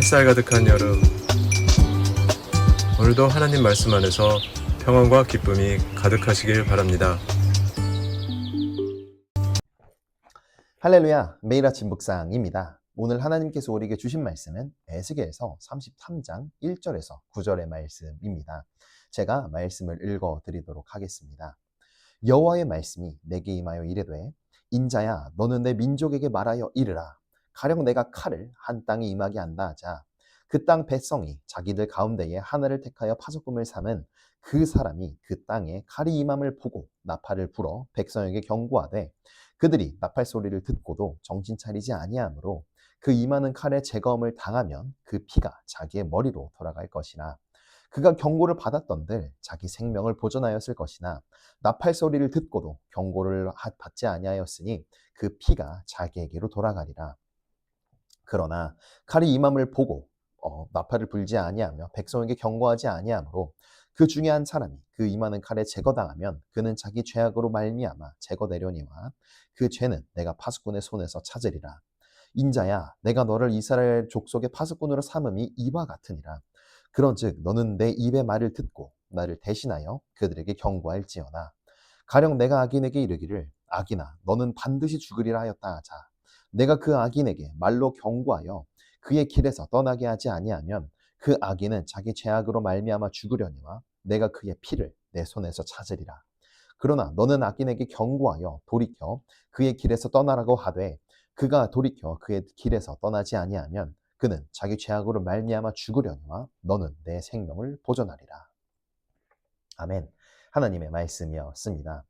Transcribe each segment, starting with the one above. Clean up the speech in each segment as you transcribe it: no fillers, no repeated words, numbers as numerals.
햇살 가득한 여름, 오늘도 하나님 말씀 안에서 평안과 기쁨이 가득하시길 바랍니다. 할렐루야, 매일 아침 묵상입니다. 오늘 하나님께서 우리에게 주신 말씀은 에스겔서 33장 1절에서 9절의 말씀입니다. 제가 말씀을 읽어드리도록 하겠습니다. 여호와의 말씀이 내게 임하여 이르되, 인자야, 너는 내 민족에게 말하여 이르라. 가령 내가 칼을 한 땅에 임하게 한다 하자. 그 땅 백성이 자기들 가운데에 하나를 택하여 파수꾼을 삼은 그 사람이 그 땅에 칼이 임함을 보고 나팔을 불어 백성에게 경고하되, 그들이 나팔 소리를 듣고도 정신 차리지 아니하므로 그 임하는 칼의 제거함을 당하면 그 피가 자기의 머리로 돌아갈 것이나, 그가 경고를 받았던들 자기 생명을 보존하였을 것이나, 나팔 소리를 듣고도 경고를 받지 아니하였으니 그 피가 자기에게로 돌아가리라. 그러나 칼이 임함을 보고 나팔을 불지 아니하며 백성에게 경고하지 아니하므로 그 중에 한 사람이 그 임하는 칼에 제거당하면 그는 자기 죄악으로 말미암아 제거되려니와 그 죄는 내가 파수꾼의 손에서 찾으리라. 인자야, 내가 너를 이스라엘 족속의 파수꾼으로 삼음이 이와 같으니라. 그런즉 너는 내 입의 말을 듣고 나를 대신하여 그들에게 경고할지어다. 가령 내가 악인에게 이르기를, 악인아, 너는 반드시 죽으리라 하였다 하자. 내가 그 악인에게 말로 경고하여 그의 길에서 떠나게 하지 아니하면 그 악인은 자기 죄악으로 말미암아 죽으려니와 내가 그의 피를 내 손에서 찾으리라. 그러나 너는 악인에게 경고하여 돌이켜 그의 길에서 떠나라고 하되, 그가 돌이켜 그의 길에서 떠나지 아니하면 그는 자기 죄악으로 말미암아 죽으려니와 너는 내 생명을 보존하리라. 아멘. 하나님의 말씀이었습니다.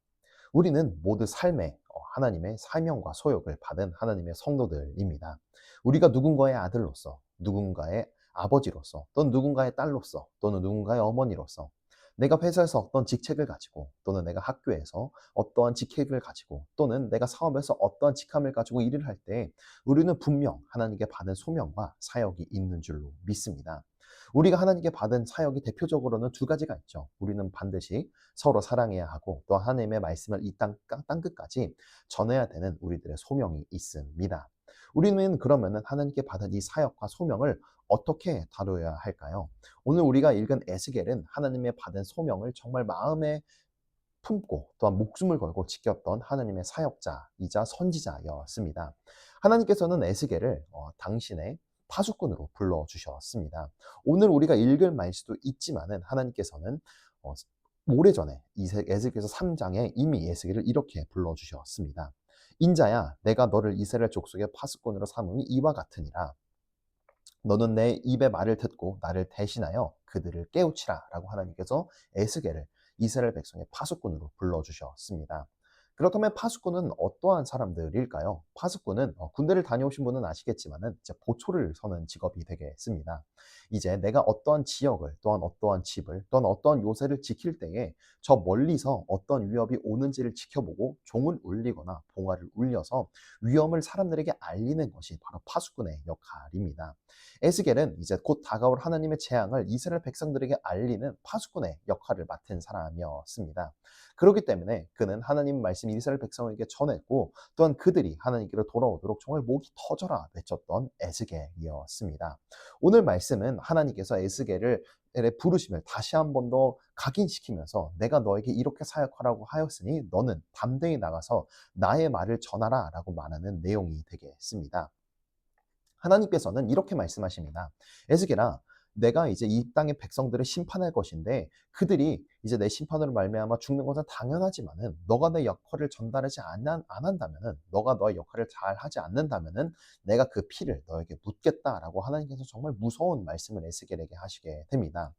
우리는 모두 삶에 하나님의 사명과 소욕을 받은 하나님의 성도들입니다. 우리가 누군가의 아들로서, 누군가의 아버지로서, 또는 누군가의 딸로서, 또는 누군가의 어머니로서, 내가 회사에서 어떤 직책을 가지고, 또는 내가 학교에서 어떠한 직책을 가지고, 또는 내가 사업에서 어떠한 직함을 가지고 일을 할 때 우리는 분명 하나님께 받은 소명과 사역이 있는 줄로 믿습니다. 우리가 하나님께 받은 사역이 대표적으로는 두 가지가 있죠. 우리는 반드시 서로 사랑해야 하고, 또 하나님의 말씀을 이 땅끝까지 전해야 되는 우리들의 소명이 있습니다. 우리는 그러면은 하나님께 받은 이 사역과 소명을 어떻게 다루어야 할까요? 오늘 우리가 읽은 에스겔은 하나님의 받은 소명을 정말 마음에 품고 또한 목숨을 걸고 지켰던 하나님의 사역자이자 선지자였습니다. 하나님께서는 에스겔을 당신의 파수꾼으로 불러주셨습니다. 오늘 우리가 읽을 말씀도 있지만은 하나님께서는 오래전에 에스겔서 3장에 이미 에스겔을 이렇게 불러주셨습니다. 인자야, 내가 너를 이스라엘 족속의 파수꾼으로 삼음이 이와 같으니라. 너는 내 입의 말을 듣고 나를 대신하여 그들을 깨우치라 라고 하나님께서 에스겔을 이스라엘 백성의 파수꾼으로 불러주셨습니다. 그렇다면 파수꾼은 어떠한 사람들일까요? 파수꾼은 군대를 다녀오신 분은 아시겠지만은 이제 보초를 서는 직업이 되겠습니다. 이제 내가 어떠한 지역을, 또한 어떠한 집을, 또한 어떠한 요새를 지킬 때에 저 멀리서 어떤 위협이 오는지를 지켜보고 종을 울리거나 봉화를 울려서 위험을 사람들에게 알리는 것이 바로 파수꾼의 역할입니다. 에스겔은 이제 곧 다가올 하나님의 재앙을 이스라엘 백성들에게 알리는 파수꾼의 역할을 맡은 사람이었습니다. 그렇기 때문에 그는 하나님 말씀 이스라엘 백성에게 전했고, 또한 그들이 하나님께로 돌아오도록 정말 목이 터져라 외쳤던 에스겔이었습니다. 오늘 말씀은 하나님께서 에스겔을 부르심을 다시 한 번 더 각인시키면서, 내가 너에게 이렇게 사역하라고 하였으니 너는 담대히 나가서 나의 말을 전하라 라고 말하는 내용이 되겠습니다. 하나님께서는 이렇게 말씀하십니다. 에스겔아, 내가 이제 이 땅의 백성들을 심판할 것인데 그들이 이제 내 심판으로 말미암아 죽는 것은 당연하지만은 너가 내 역할을 전달하지 안 한다면은, 너가 너의 역할을 잘 하지 않는다면은 내가 그 피를 너에게 묻겠다라고 하나님께서 정말 무서운 말씀을 에스겔에게 하시게 됩니다.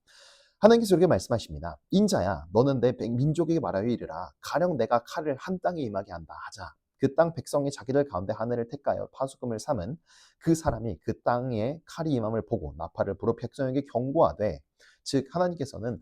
하나님께서 이렇게 말씀하십니다. 인자야, 너는 내 민족에게 말하여 이르라. 가령 내가 칼을 한 땅에 임하게 한다 하자. 그 땅 백성이 자기들 가운데 하늘을 택하여 파수꾼을 삼은 그 사람이 그 땅에 칼이 임함을 보고 나팔을 불어 백성에게 경고하되, 즉 하나님께서는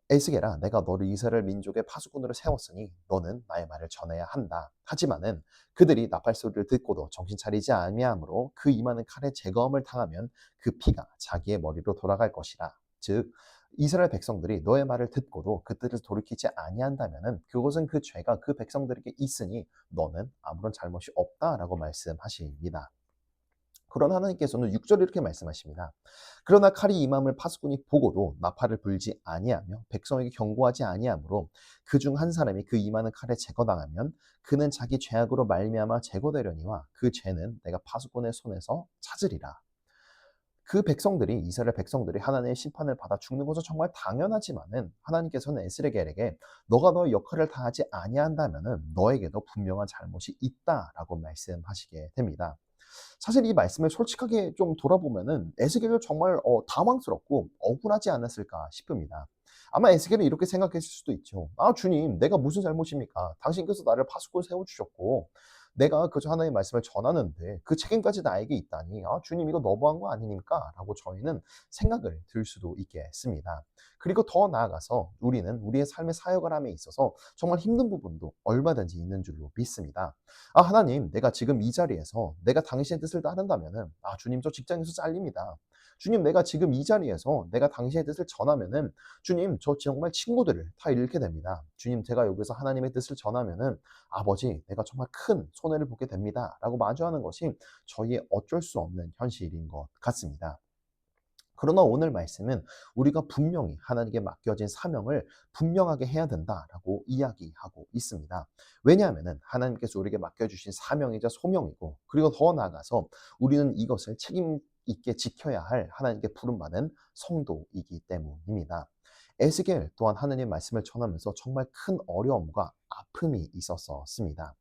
에스겔아, 내가 너를 이스라엘 민족의 파수꾼으로 세웠으니 너는 나의 말을 전해야 한다. 하지만은 그들이 나팔 소리를 듣고도 정신 차리지 아니하므로 그 임하는 칼의 제거함을 당하면 그 피가 자기의 머리로 돌아갈 것이라. 즉 이스라엘 백성들이 너의 말을 듣고도 그들을 돌이키지 아니한다면은 그것은 그 죄가 그 백성들에게 있으니 너는 아무런 잘못이 없다라고 말씀하십니다. 그러나 하나님께서는 6절에 이렇게 말씀하십니다. 그러나 칼이 임함을 파수꾼이 보고도 나팔을 불지 아니하며 백성에게 경고하지 아니하므로 그중 한 사람이 그 임하는 칼에 제거당하면 그는 자기 죄악으로 말미암아 제거되려니와 그 죄는 내가 파수꾼의 손에서 찾으리라. 그 백성들이 이스라엘 백성들이 하나님의 심판을 받아 죽는 것은 정말 당연하지만은 하나님께서는 에스겔에게 너가 너의 역할을 다하지 아니한다면은 너에게도 분명한 잘못이 있다라고 말씀하시게 됩니다. 사실 이 말씀을 솔직하게 좀 돌아보면은 에스겔은 정말 당황스럽고 억울하지 않았을까 싶습니다. 아마 에스겔은 이렇게 생각했을 수도 있죠. 아, 주님, 내가 무슨 잘못입니까? 당신께서 나를 파수꾼 세워주셨고, 내가 그저 하나님의 말씀을 전하는데 그 책임까지 나에게 있다니, 아, 주님, 이거 너무한 거 아닙니까? 라고 저희는 생각을 들 수도 있겠습니다. 그리고 더 나아가서 우리는 우리의 삶의 사역을 함에 있어서 정말 힘든 부분도 얼마든지 있는 줄로 믿습니다. 아, 하나님, 내가 지금 이 자리에서 내가 당신의 뜻을 따른다면은, 아, 주님, 저 직장에서 잘립니다. 주님, 내가 지금 이 자리에서 내가 당신의 뜻을 전하면은, 주님, 저 정말 친구들을 다 잃게 됩니다. 주님, 제가 여기서 하나님의 뜻을 전하면은, 아버지, 내가 정말 큰 손해를 보게 됩니다. 라고 마주하는 것이 저희의 어쩔 수 없는 현실인 것 같습니다. 그러나 오늘 말씀은 우리가 분명히 하나님께 맡겨진 사명을 분명하게 해야 된다라고 이야기하고 있습니다. 왜냐하면 하나님께서 우리에게 맡겨주신 사명이자 소명이고, 그리고 더 나아가서 우리는 이것을 책임 있게 지켜야 할 하나님께 부름받은 성도이기 때문입니다. 에스겔 또한 하나님의 말씀을 전하면서 정말 큰 어려움과 아픔이 있었습니다.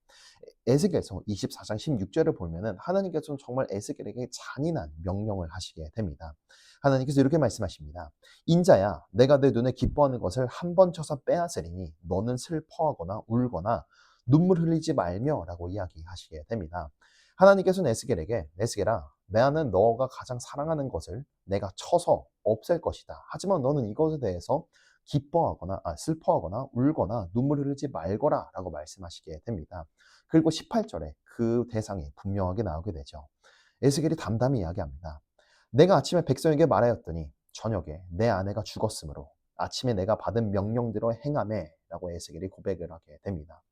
에스겔서 24장 16절을 보면은 하나님께서는 정말 에스겔에게 잔인한 명령을 하시게 됩니다. 하나님께서 이렇게 말씀하십니다. 인자야, 내가 내 눈에 기뻐하는 것을 한 번 쳐서 빼앗으리니 너는 슬퍼하거나 울거나 눈물 흘리지 말며 라고 이야기하시게 됩니다. 하나님께서는 에스겔에게 에스겔아, 나는 너가 가장 사랑하는 것을 내가 쳐서 없앨 것이다. 하지만 너는 이것에 대해서 기뻐하거나 슬퍼하거나 울거나 눈물 흘리지 말거라 라고 말씀하시게 됩니다. 그리고 18절에 그 대상이 분명하게 나오게 되죠. 에스겔이 담담히 이야기합니다. 내가 아침에 백성에게 말하였더니 저녁에 내 아내가 죽었으므로 아침에 내가 받은 명령대로 행하매 라고 에스겔이 고백을 하게 됩니다.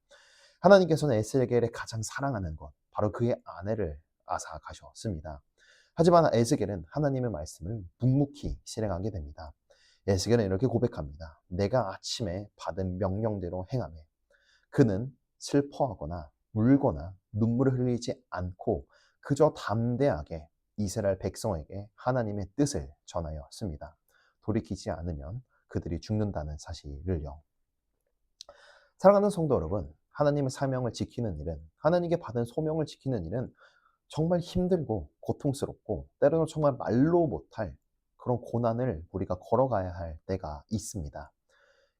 하나님께서는 에스겔의 가장 사랑하는 것, 바로 그의 아내를 앗아가셨습니다. 하지만 에스겔은 하나님의 말씀을 묵묵히 실행하게 됩니다. 에스겔은 이렇게 고백합니다. 내가 아침에 받은 명령대로 행하매 그는 슬퍼하거나 울거나 눈물을 흘리지 않고 그저 담대하게 이스라엘 백성에게 하나님의 뜻을 전하였습니다. 돌이키지 않으면 그들이 죽는다는 사실을요. 사랑하는 성도 여러분, 하나님의 사명을 지키는 일은, 하나님께 받은 소명을 지키는 일은 정말 힘들고 고통스럽고 때로는 정말 말로 못할 그런 고난을 우리가 걸어가야 할 때가 있습니다.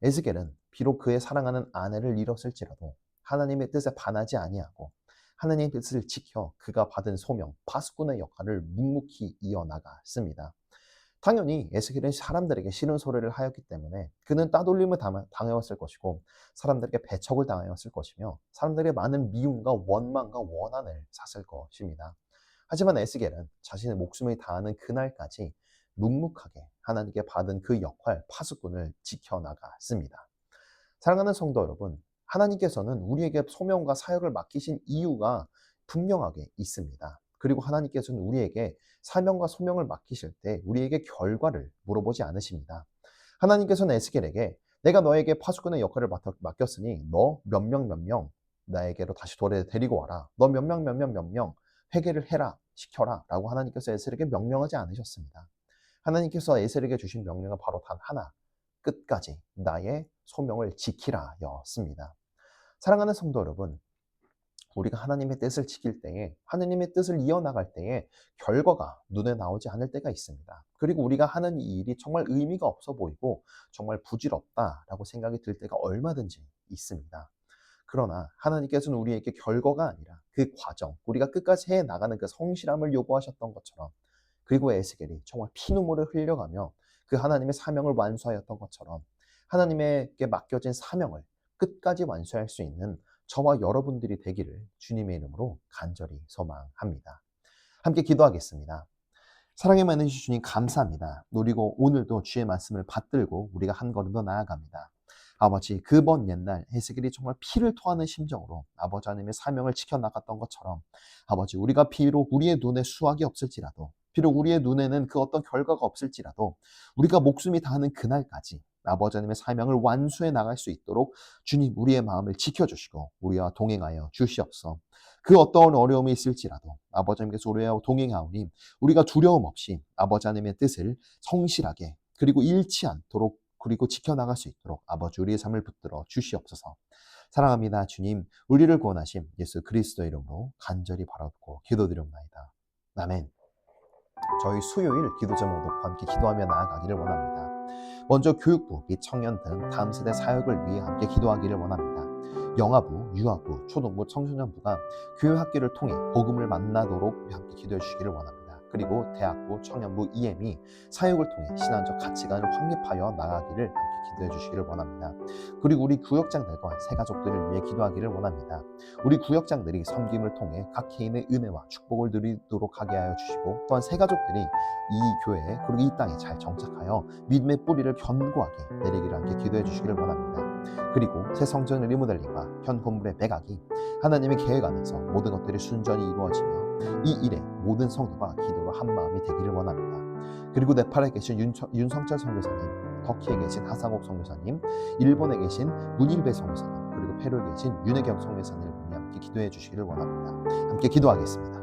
에스겔은 비록 그의 사랑하는 아내를 잃었을지라도 하나님의 뜻에 반하지 아니하고 하나님의 뜻을 지켜 그가 받은 소명, 파수꾼의 역할을 묵묵히 이어나갔습니다. 당연히 에스겔은 사람들에게 싫은 소리를 하였기 때문에 그는 따돌림을 당해왔을 것이고 사람들에게 배척을 당하였을 것이며 사람들의 많은 미움과 원망과 원한을 샀을 것입니다. 하지만 에스겔은 자신의 목숨을 다하는 그날까지 묵묵하게 하나님께 받은 그 역할, 파수꾼을 지켜나갔습니다. 사랑하는 성도 여러분, 하나님께서는 우리에게 소명과 사역을 맡기신 이유가 분명하게 있습니다. 그리고 하나님께서는 우리에게 사명과 소명을 맡기실 때 우리에게 결과를 물어보지 않으십니다. 하나님께서는 에스겔에게 내가 너에게 파수꾼의 역할을 맡겼으니 너 몇 명 나에게로 다시 데리고 와라. 너 몇 명 회개를 해라, 시켜라 라고 하나님께서 에스겔에게 명령하지 않으셨습니다. 하나님께서 에스겔에게 주신 명령은 바로 단 하나, 끝까지 나의 소명을 지키라 였습니다. 사랑하는 성도 여러분, 우리가 하나님의 뜻을 지킬 때에, 하나님의 뜻을 이어나갈 때에 결과가 눈에 나오지 않을 때가 있습니다. 그리고 우리가 하는 이 일이 정말 의미가 없어 보이고 정말 부질없다라고 생각이 들 때가 얼마든지 있습니다. 그러나 하나님께서는 우리에게 결과가 아니라 그 과정, 우리가 끝까지 해나가는 그 성실함을 요구하셨던 것처럼, 그리고 에스겔이 정말 피눈물을 흘려가며 그 하나님의 사명을 완수하였던 것처럼 하나님에게 맡겨진 사명을 끝까지 완수할 수 있는 저와 여러분들이 되기를 주님의 이름으로 간절히 소망합니다. 함께 기도하겠습니다. 사랑의 많으신 주님 감사합니다. 그리고 오늘도 주의 말씀을 받들고 우리가 한 걸음 더 나아갑니다. 아버지, 그번 옛날 에스겔이 정말 피를 토하는 심정으로 아버지 하나님의 사명을 지켜나갔던 것처럼 아버지, 우리가 비록 우리의 눈에 수확이 없을지라도, 비록 우리의 눈에는 그 어떤 결과가 없을지라도 우리가 목숨이 다하는 그날까지 아버지 하나님의 사명을 완수해 나갈 수 있도록 주님, 우리의 마음을 지켜주시고 우리와 동행하여 주시옵소서. 그 어떤 어려움이 있을지라도 아버지 하나님께서 우리와 동행하오니 우리가 두려움 없이 아버지 하나님의 뜻을 성실하게 그리고 잃지 않도록 그리고 지켜나갈 수 있도록 아버지 우리의 삶을 붙들어 주시옵소서. 사랑합니다. 주님, 우리를 구원하신 예수 그리스도 이름으로 간절히 바라고 기도드립니다. 아멘. 저희 수요일 기도 제목 놓고 함께 기도하며 나아가기를 원합니다. 먼저 교육부 및 청년 등 다음 세대 사역을 위해 함께 기도하기를 원합니다. 영아부, 유아부, 초등부, 청소년부가 교육학교를 통해 복음을 만나도록 함께 기도해 주시기를 원합니다. 그리고 대학부, 청년부, EM이 사역을 통해 신앙적 가치관을 확립하여 나가기를 함께 기도해 주시기를 원합니다. 그리고 우리 구역장들과 새가족들을 위해 기도하기를 원합니다. 우리 구역장들이 섬김을 통해 각 개인의 은혜와 축복을 누리도록 하게 하여 주시고, 또한 새가족들이 이 교회에 그리고 이 땅에 잘 정착하여 믿음의 뿌리를 견고하게 내리기를 함께 기도해 주시기를 원합니다. 그리고 새 성전의 리모델링과 현 건물의 매각이 하나님의 계획 안에서 모든 것들이 순전히 이루어지며 이 일에 모든 성도가 기도로 한마음이 되기를 원합니다. 그리고 네팔에 계신 윤성철 선교사님, 터키에 계신 하상옥 선교사님, 일본에 계신 문일배 선교사님, 그리고 페루에 계신 윤혜경 선교사님을 위해 함께 기도해 주시기를 원합니다. 함께 기도하겠습니다.